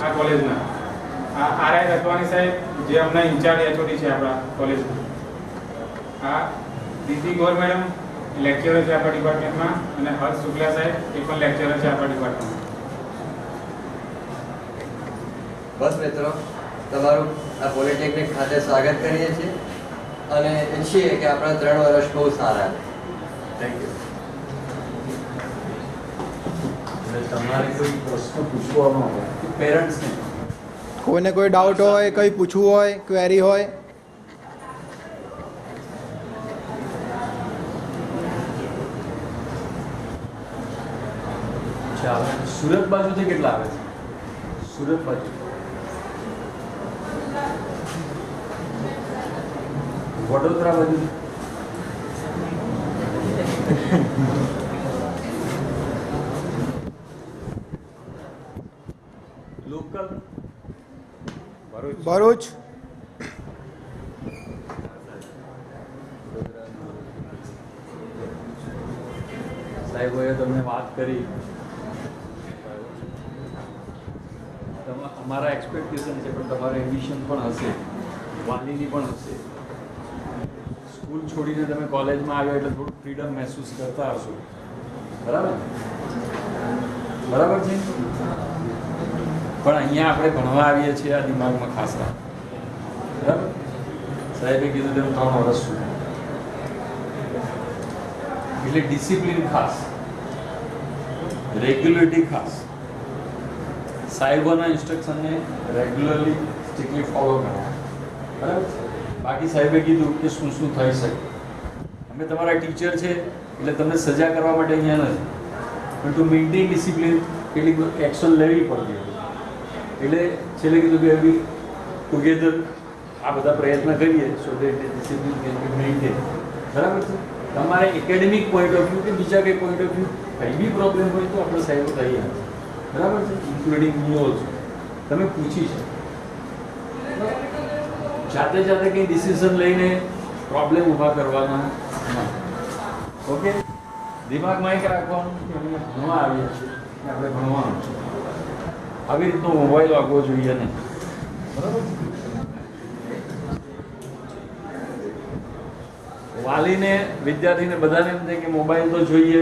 આ કોલેજના આરઆઈ રતવાણી સાહેબ જે હમણાં ઇન્ચાર્જ એચઓડી છે આપણા કોલેજમાં, આ દીદી ગોર મેડમ લેક્ચરર છે આપણા ડિપાર્ટમેન્ટમાં, અને હર્ષ શુક્લા સાહેબ એ પણ લેક્ચરર છે આપણા ડિપાર્ટમેન્ટમાં. બસ મિત્રો, તમારું આ પોલિટેકનિક ખાતે સ્વાગત કરીએ છીએ અને ઈચ્છીએ કે આપણા 3 વર્ષ બહુ સારા રહે. Thank you. તમારે કોઈ પ્રશ્ન પૂછવાનો હોય પેરેન્ટ્સને, કોઈને કોઈ ડાઉટ હોય, કંઈ પૂછવું હોય, ક્વેરી હોય. સુરત બાજુથી કેટલા આવે છે? સુરત બાજુ વડોદરા બાજુ લોકલ ભરૂચ. સાહેબોએ તમને વાત કરી, અમારા એક્સપેક્ટેશન છે, પણ તમારે એમ્બિશન પણ હશે, વાલીની પણ હશે. સ્કૂલ છોડીને તમે કોલેજમાં આવ્યો એટલે થોડું ફ્રીડમ મહેસૂસ કરતા હશો, બરાબર બરાબર છે. પણ અહીંયા આપણે ભણવા આવીએ છીએ, આ દિમાગમાં ખાસ રાખ, બરાબર. સાહેબે કીધું તેમ 3 વર્ષ સુધી એટલે ડિસિપ્લિન ખાસ, રેગ્યુલરિટી ખાસ, સાહેબોના ઇન્સ્ટ્રક્શનને રેગ્યુલરલી સ્ટ્રિક્ટલી ફોલો કરવા, બરાબર. બાકી સાહેબે કીધું કે શું શું થઈ શકે. અમે તમારા ટીચર છે એટલે તમને સજા કરવા માટે અહીંયા નથી, પણ ટુ મેન્ટેન ડિસિપ્લિન કેટલીક એક્શન લેવી પડતી હોય. એટલે છેલ્લે કીધું કે વી ટુગેધર આ બધા પ્રયત્ન કરીએ so that discipline can be maintain, બરાબર છે. તમારે એકેડેમિક પોઈન્ટ ઓફ વ્યૂ કે બીજા કંઈ પોઈન્ટ ઓફ વ્યૂ કંઈ બી પ્રોબ્લેમ હોય તો આપણે સાહેબો તૈયાર છે, બરાબર છે, ઇન્ક્લુડિંગ મી ઓલ્સો. તમે પૂછી છે, જાતે જાતે કંઈ ડિસિઝન લઈને પ્રોબ્લેમ ઊભા કરવાના નથી. ઓકે, દિમાગમાં એક રાખવાનું કે અમે ભણવા આવીએ છીએ, આપણે ભણવાનું છે. આવી રીતનો મોબાઈલ વાગવો જોઈએ નહીં, બરાબર. વાલીને, વિદ્યાર્થીને બધાને એમ થાય કે મોબાઈલ તો જોઈએ.